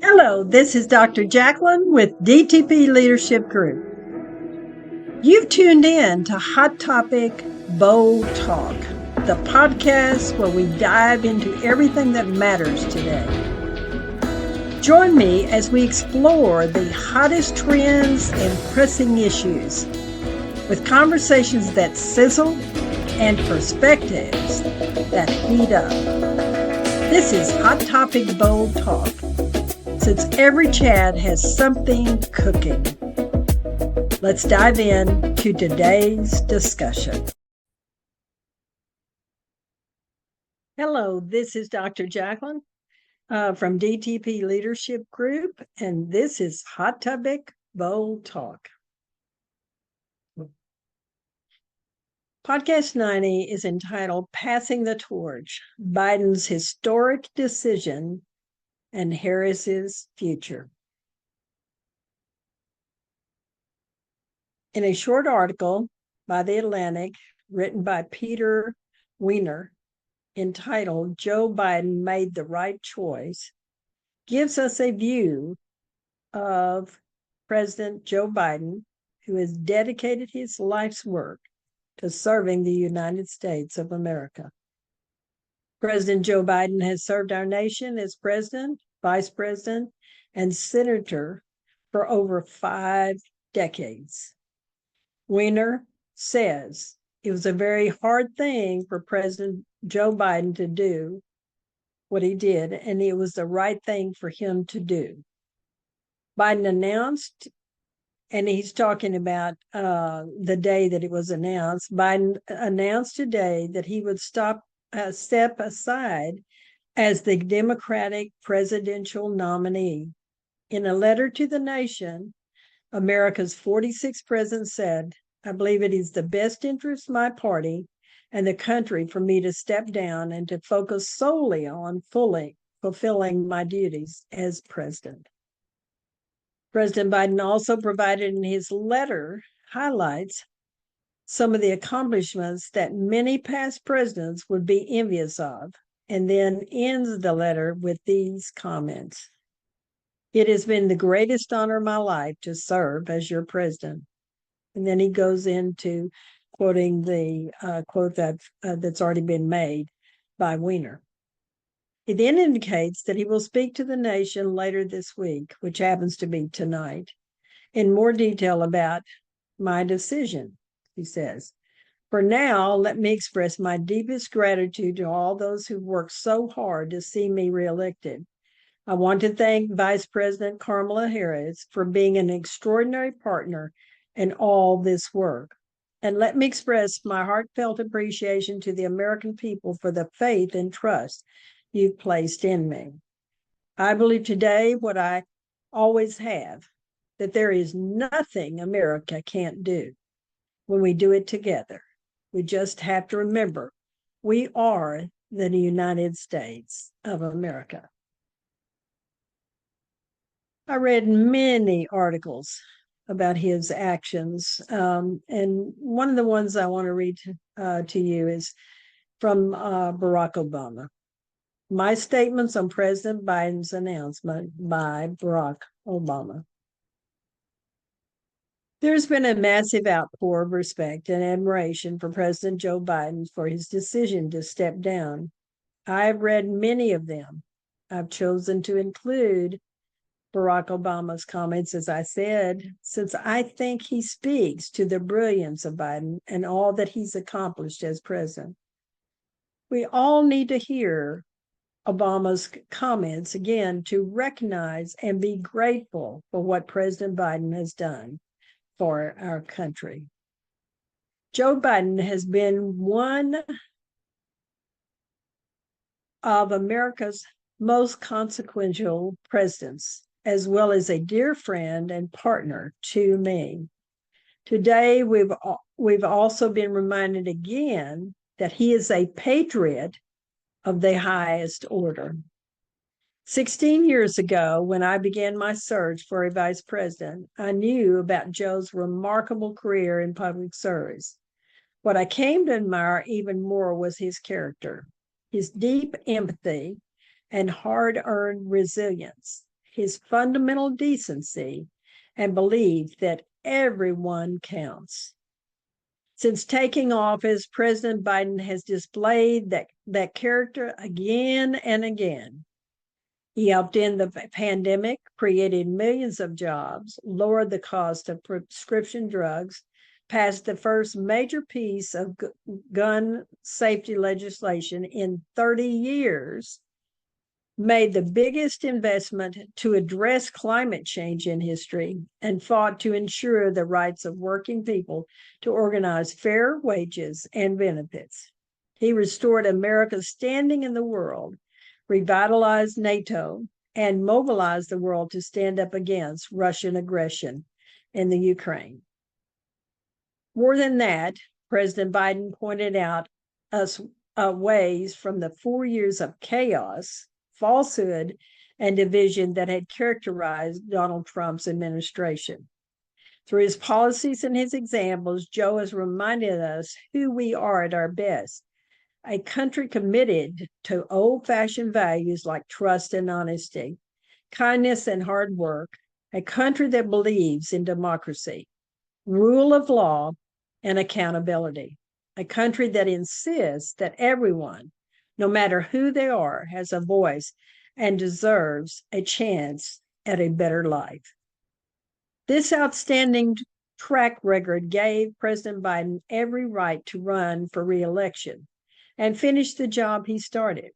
Hello, this is Dr. Jacqueline with DTP-Leadership Group. You've tuned in to Hot Topic Bold Talk, the podcast where we dive into everything that matters today. Join me as we explore the hottest trends and pressing issues with conversations that sizzle and perspectives that heat up. This is Hot Topic Bold Talk, since every chat has something cooking. Let's dive in to today's discussion. Hello, this is Dr. Jacqueline from DTP Leadership Group, and this is Hot Topic Bold Talk. Podcast 90 is entitled Passing the Torch, Biden's Historic Decision and Harris's Future. In a short article by The Atlantic, written by Peter Weiner, entitled Joe Biden Made the Right Choice, gives us a view of President Joe Biden, who has dedicated his life's work to serving the United States of America. President Joe Biden has served our nation as president, vice president, and senator for over 5 decades. Weiner says it was a very hard thing for President Joe Biden to do what he did, and it was the right thing for him to do. Biden announced, and he's talking about the day that it was announced, Biden announced today that he would step aside as the Democratic presidential nominee. In a letter to the nation, America's 46th president said, "I believe it is the best interest of my party and the country for me to step down and to focus solely on fully fulfilling my duties as president." President Biden also provided in his letter highlights some of the accomplishments that many past presidents would be envious of, and then ends the letter with these comments. "It has been the greatest honor of my life to serve as your president." And then he goes into quoting the quote that's already been made by Weiner. He then indicates that he will speak to the nation later this week, which happens to be tonight, in more detail about my decision, he says. "For now, let me express my deepest gratitude to all those who worked so hard to see me reelected. I want to thank Vice President Kamala Harris for being an extraordinary partner in all this work. And let me express my heartfelt appreciation to the American people for the faith and trust you've placed in me. I believe today what I always have, that there is nothing America can't do when we do it together. We just have to remember we are the United States of America." I read many articles about his actions, and one of the ones I want to read to you is from Barack Obama. "My statements on President Biden's announcement" by Barack Obama. "There's been a massive outpour of respect and admiration for President Joe Biden for his decision to step down. I've read many of them. I've chosen to include Barack Obama's comments, as I said, since I think he speaks to the brilliance of Biden and all that he's accomplished as president. We all need to hear Obama's comments again to recognize and be grateful for what President Biden has done for our country. Joe Biden has been one of America's most consequential presidents, as well as a dear friend and partner to me. Today, we've also been reminded again that he is a patriot of the highest order. 16 years ago, when I began my search for a vice president, I knew about Joe's remarkable career in public service. What I came to admire even more was his character, his deep empathy, and hard-earned resilience. his fundamental decency, and belief that everyone counts. Since taking office, President Biden has displayed that character again and again. He helped end the pandemic, created millions of jobs, lowered the cost of prescription drugs, passed the first major piece of gun safety legislation in 30 years, made the biggest investment to address climate change in history, and fought to ensure the rights of working people to organize fair wages and benefits. He restored America's standing in the world, revitalized NATO, and mobilized the world to stand up against Russian aggression in the Ukraine. More than that, President Biden pointed out us ways from the 4 years of chaos, falsehood, and division that had characterized Donald Trump's administration. Through his policies and his examples, Joe has reminded us who we are at our best, a country committed to old-fashioned values like trust and honesty, kindness and hard work, a country that believes in democracy, rule of law, and accountability, a country that insists that everyone, no matter who they are, has a voice and deserves a chance at a better life. This outstanding track record gave President Biden every right to run for re-election and finish the job he started.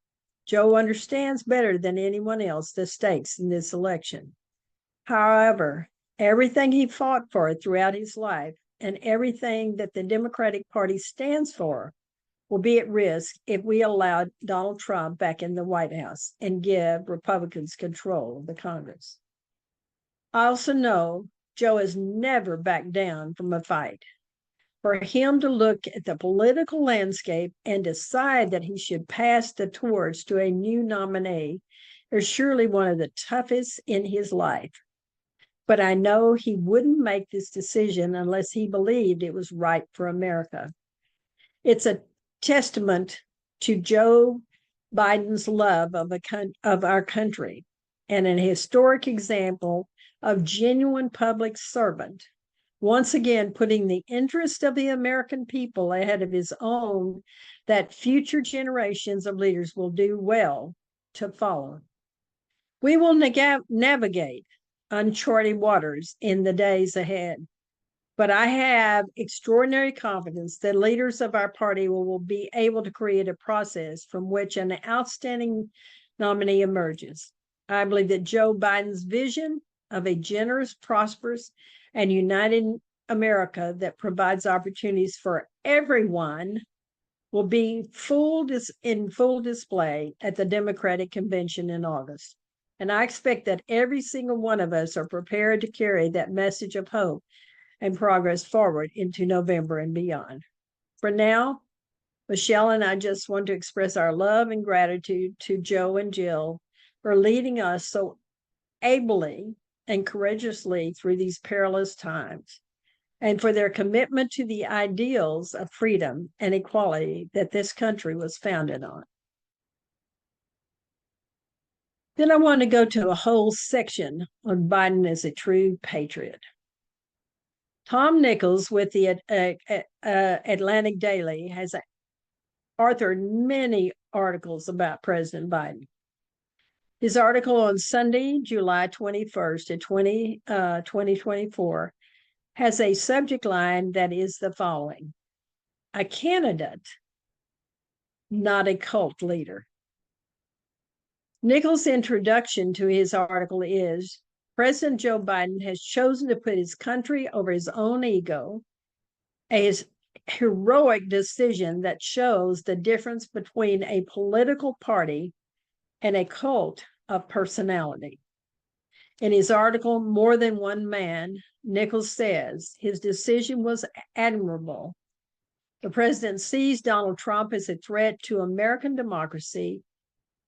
Joe understands better than anyone else the stakes in this election. However, everything he fought for throughout his life and everything that the Democratic Party stands for will be at risk if we allow Donald Trump back in the White House and give Republicans control of the Congress. I also know Joe has never backed down from a fight. For him to look at the political landscape and decide that he should pass the torch to a new nominee is surely one of the toughest in his life. But I know he wouldn't make this decision unless he believed it was right for America. It's a testament to Joe Biden's love of our country and an historic example of genuine public servant, once again putting the interest of the American people ahead of his own, that future generations of leaders will do well to follow. We will navigate uncharted waters in the days ahead, but I have extraordinary confidence that leaders of our party will be able to create a process from which an outstanding nominee emerges. I believe that Joe Biden's vision of a generous, prosperous, and united America that provides opportunities for everyone will be in full display at the Democratic Convention in August. And I expect that every single one of us are prepared to carry that message of hope and progress forward into November and beyond. For now, Michelle and I just want to express our love and gratitude to Joe and Jill for leading us so ably and courageously through these perilous times, and for their commitment to the ideals of freedom and equality that this country was founded on. Then I want to go to a whole section on Biden as a true patriot. Tom Nichols with the Atlantic Daily has authored many articles about President Biden. His article on Sunday, July 21st, 2024, has a subject line that is the following: a candidate, not a cult leader. Nichols' introduction to his article is, President Joe Biden has chosen to put his country over his own ego, a heroic decision that shows the difference between a political party and a cult of personality. In his article, More Than One Man, Nichols says his decision was admirable. The president sees Donald Trump as a threat to American democracy,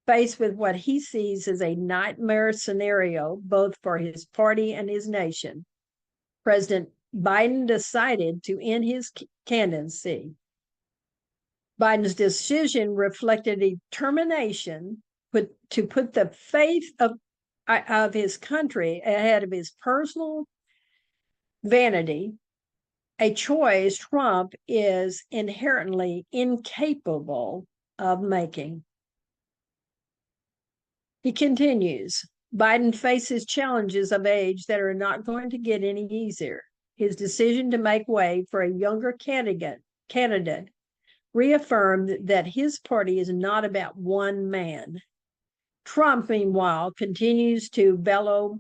faced with what he sees as a nightmare scenario, both for his party and his nation. President Biden decided to end his candidacy. Biden's decision reflected a determination to put the faith of of his country ahead of his personal vanity, a choice Trump is inherently incapable of making. He continues, Biden faces challenges of age that are not going to get any easier. His decision to make way for a younger candidate reaffirmed that his party is not about one man. Trump, meanwhile, continues to bellow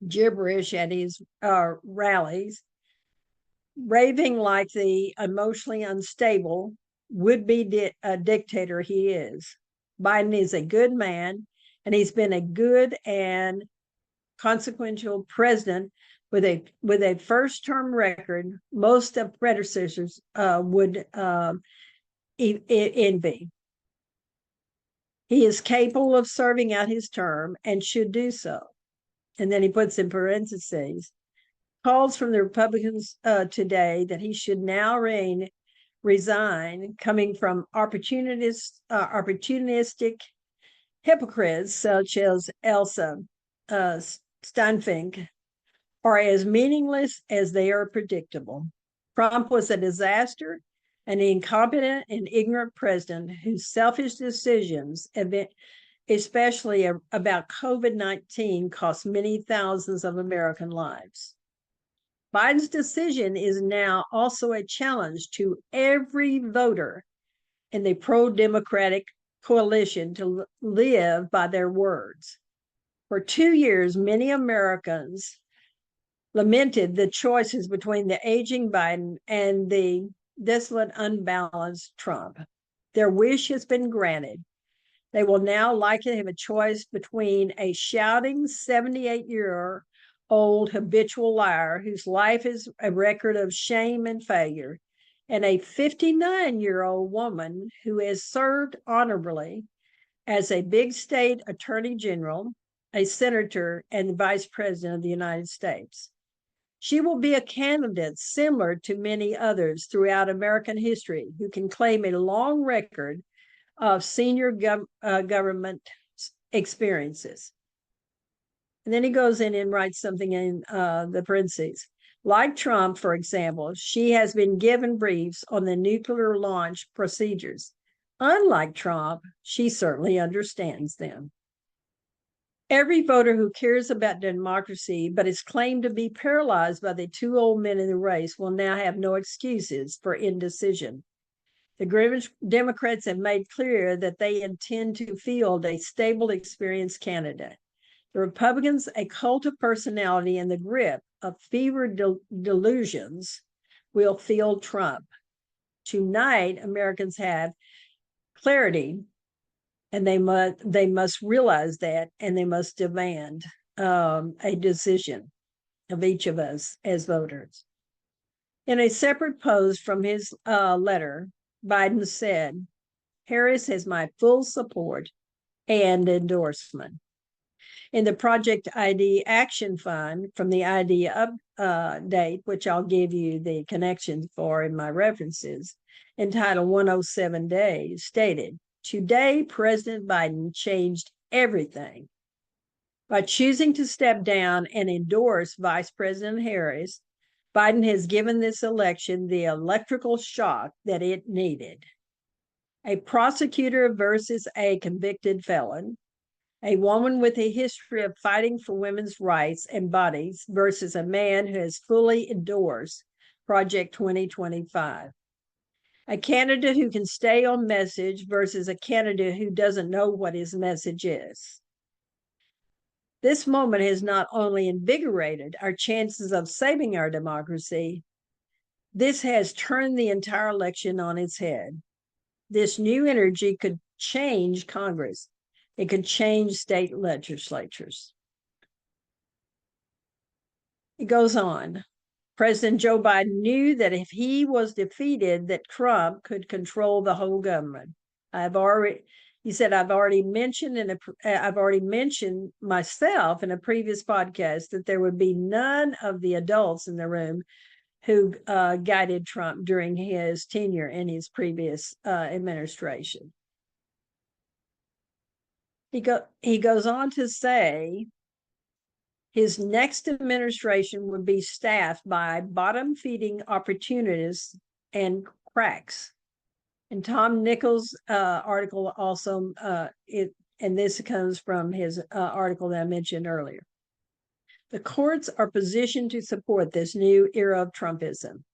gibberish at his rallies, raving like the emotionally unstable would-be dictator he is. Biden is a good man, and he's been a good and consequential president with a first-term record most of predecessors would envy. He is capable of serving out his term and should do so. And then he puts in parentheses, calls from the Republicans today that he should now resign, coming from opportunistic hypocrites such as Elsa Steinfink, are as meaningless as they are predictable. Trump was a disaster, an incompetent and ignorant president whose selfish decisions, especially about COVID-19, cost many thousands of American lives. Biden's decision is now also a challenge to every voter in the pro-democratic coalition to live by their words. For 2 years, many Americans lamented the choices between the aging Biden and the desolate, unbalanced Trump. Their wish has been granted. They will now likely have a choice between a shouting 78-year-old habitual liar whose life is a record of shame and failure, and a 59-year-old woman who has served honorably as a big state attorney general, a senator, and the vice president of the United States. She will be a candidate similar to many others throughout American history who can claim a long record of senior government experiences. And then he goes in and writes something in the parentheses. Like Trump, for example, she has been given briefs on the nuclear launch procedures. Unlike Trump, she certainly understands them. Every voter who cares about democracy but is claimed to be paralyzed by the two old men in the race will now have no excuses for indecision. The Democrats have made clear that they intend to field a stable, experienced candidate. The Republicans, a cult of personality in the grip of fevered delusions, will field Trump. Tonight, Americans have clarity, and they must realize that, and they must demand a decision of each of us as voters. In a separate post from his letter, Biden said, Harris has my full support and endorsement. In the Project ID Action Fund from the ID update, which I'll give you the connections for in my references, entitled 107 Days, stated, today, President Biden changed everything. By choosing to step down and endorse Vice President Harris, Biden has given this election the electrical shock that it needed. A prosecutor versus a convicted felon, a woman with a history of fighting for women's rights and bodies versus a man who has fully endorsed Project 2025. A candidate who can stay on message versus a candidate who doesn't know what his message is. This moment has not only invigorated our chances of saving our democracy, this has turned the entire election on its head. This new energy could change Congress. It could change state legislatures. It goes on. President Joe Biden knew that if he was defeated, that Trump could control the whole government. He said, I've already mentioned myself in a previous podcast that there would be none of the adults in the room who guided Trump during his tenure in his previous administration. He goes on to say his next administration would be staffed by bottom-feeding opportunists and cracks. And Tom Nichols' article also, and this comes from his article that I mentioned earlier. The courts are positioned to support this new era of Trumpism.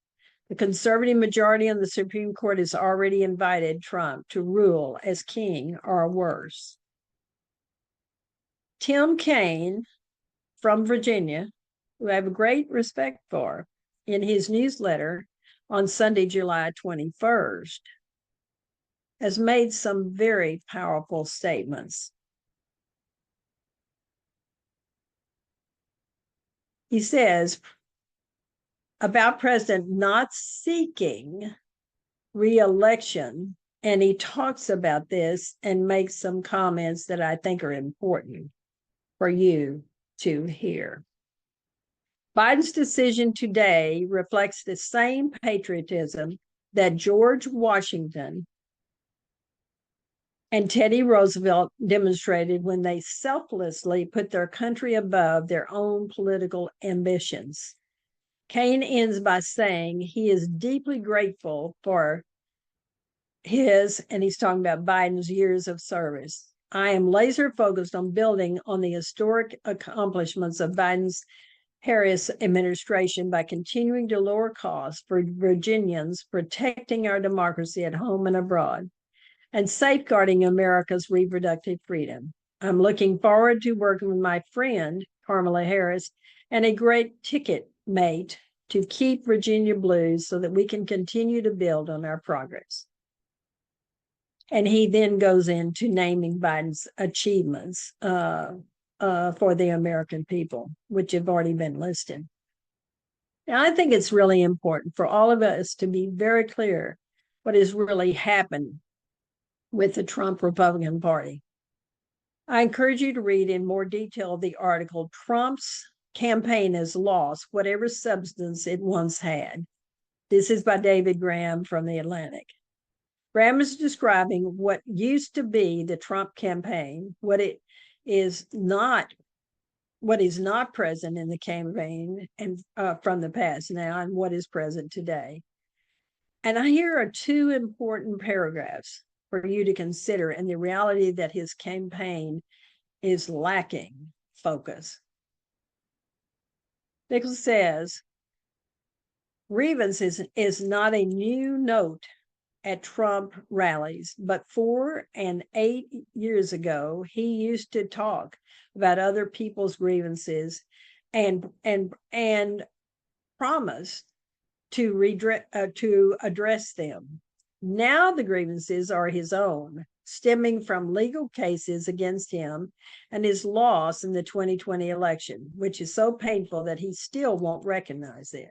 The conservative majority on the Supreme Court has already invited Trump to rule as king or worse. Tim Kaine from Virginia, who I have great respect for, in his newsletter on Sunday, July 21st, has made some very powerful statements. He says about President not seeking re-election, and he talks about this and makes some comments that I think are important for you to hear. Biden's decision today reflects the same patriotism that George Washington and Teddy Roosevelt demonstrated when they selflessly put their country above their own political ambitions. Kaine ends by saying he is deeply grateful for his, and he's talking about Biden's years of service. I am laser focused on building on the historic accomplishments of Biden's Harris administration by continuing to lower costs for Virginians, protecting our democracy at home and abroad, and safeguarding America's reproductive freedom. I'm looking forward to working with my friend, Kamala Harris, and a great ticket mate to keep Virginia blues so that we can continue to build on our progress. And he then goes into naming Biden's achievements for the American people, which have already been listed. Now, I think it's really important for all of us to be very clear what has really happened with the Trump Republican Party. I encourage you to read in more detail the article, Trump's Campaign Has Lost Whatever Substance It Once Had. This is by David Graham from The Atlantic. Graham is describing what used to be the Trump campaign, what is not present in the campaign and from the past now, and what is present today. And here are two important paragraphs for you to consider, and the reality that his campaign is lacking focus. Nichols says, grievance is not a new note at Trump rallies, but 4 and 8 years ago, he used to talk about other people's grievances and promised to address them. Now the grievances are his own, stemming from legal cases against him and his loss in the 2020 election, which is so painful that he still won't recognize it.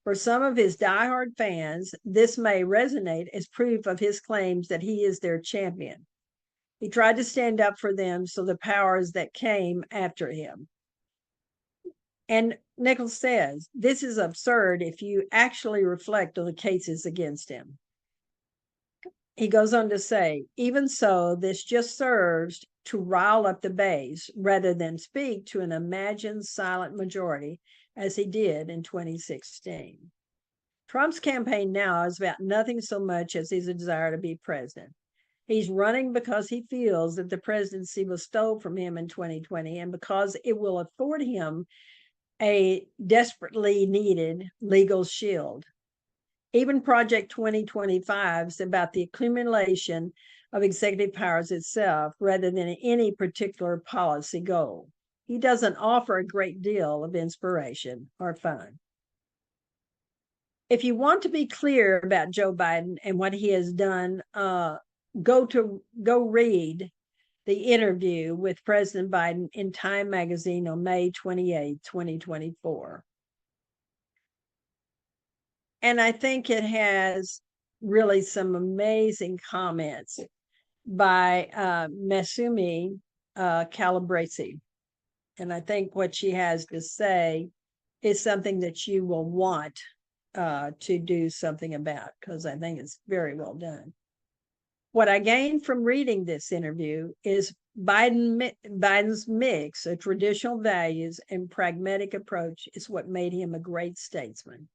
For some of his diehard fans, this may resonate as proof of his claims that he is their champion. He tried to stand up for them, so the powers that came after him. And Nichols says, this is absurd if you actually reflect on the cases against him. He goes on to say, even so, this just serves to rile up the base rather than speak to an imagined silent majority, as he did in 2016. Trump's campaign now is about nothing so much as his desire to be president. He's running because he feels that the presidency was stolen from him in 2020 and because it will afford him a desperately needed legal shield. Even Project 2025 is about the accumulation of executive powers itself rather than any particular policy goal. He doesn't offer a great deal of inspiration or fun. If you want to be clear about Joe Biden and what he has done, go read the interview with President Biden in Time magazine on May 28, 2024. And I think it has really some amazing comments by Masumi Calabresi. And I think what she has to say is something that you will want to do something about, because I think it's very well done. What I gained from reading this interview is Biden's mix of traditional values and pragmatic approach is what made him a great statesman.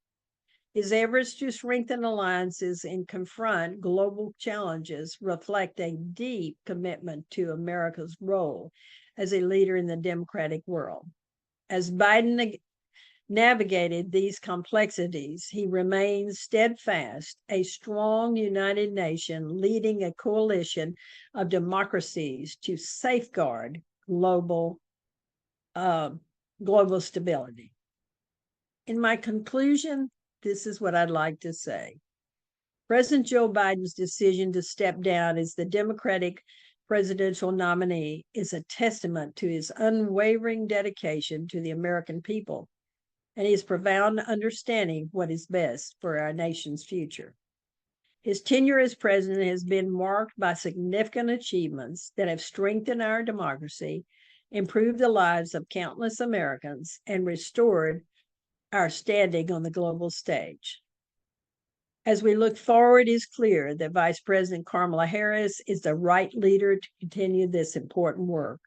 His efforts to strengthen alliances and confront global challenges reflect a deep commitment to America's role as a leader in the democratic world. As Biden navigated these complexities, he remains steadfast, a strong, united nation leading a coalition of democracies to safeguard global stability. In my conclusion, this is what I'd like to say. President Joe Biden's decision to step down as the Democratic presidential nominee is a testament to his unwavering dedication to the American people and his profound understanding of what is best for our nation's future. His tenure as president has been marked by significant achievements that have strengthened our democracy, improved the lives of countless Americans, and restored our standing on the global stage. As we look forward, it is clear that Vice President Kamala Harris is the right leader to continue this important work.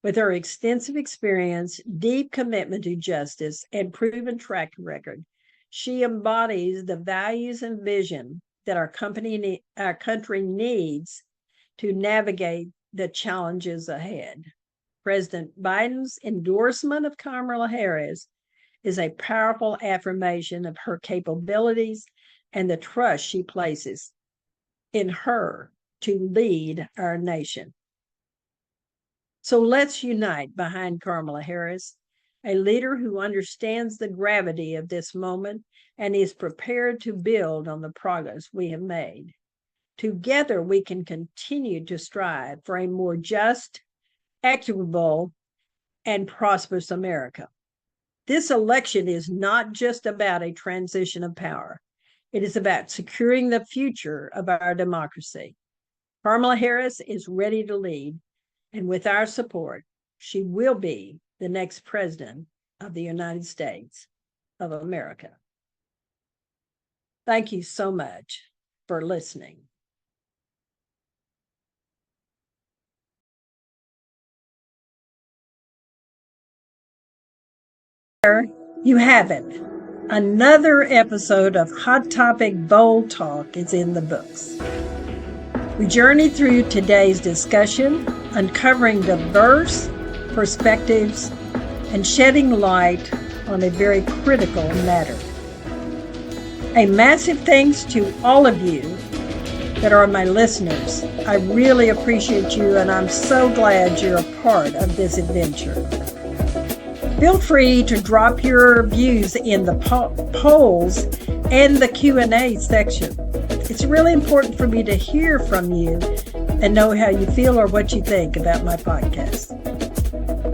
With her extensive experience, deep commitment to justice, and proven track record, she embodies the values and vision that our country needs to navigate the challenges ahead. President Biden's endorsement of Kamala Harris is a powerful affirmation of her capabilities and the trust she places in her to lead our nation. So let's unite behind Kamala Harris, a leader who understands the gravity of this moment and is prepared to build on the progress we have made. Together, we can continue to strive for a more just, equitable, and prosperous America. This election is not just about a transition of power. It is about securing the future of our democracy. Kamala Harris is ready to lead, and with our support, she will be the next president of the United States of America. Thank you so much for listening. There you have it. Another episode of Hot Topic Bold Talk is in the books. We journeyed through today's discussion, uncovering diverse perspectives and shedding light on a very critical matter. A massive thanks to all of you that are my listeners. I really appreciate you, and I'm so glad you're a part of this adventure. Feel free to drop your views in the polls and the Q&A section. It's really important for me to hear from you and know how you feel or what you think about my podcast.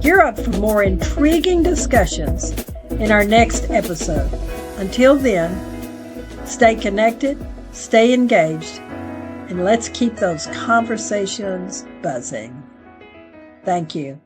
Gear up for more intriguing discussions in our next episode. Until then, stay connected, stay engaged, and let's keep those conversations buzzing. Thank you.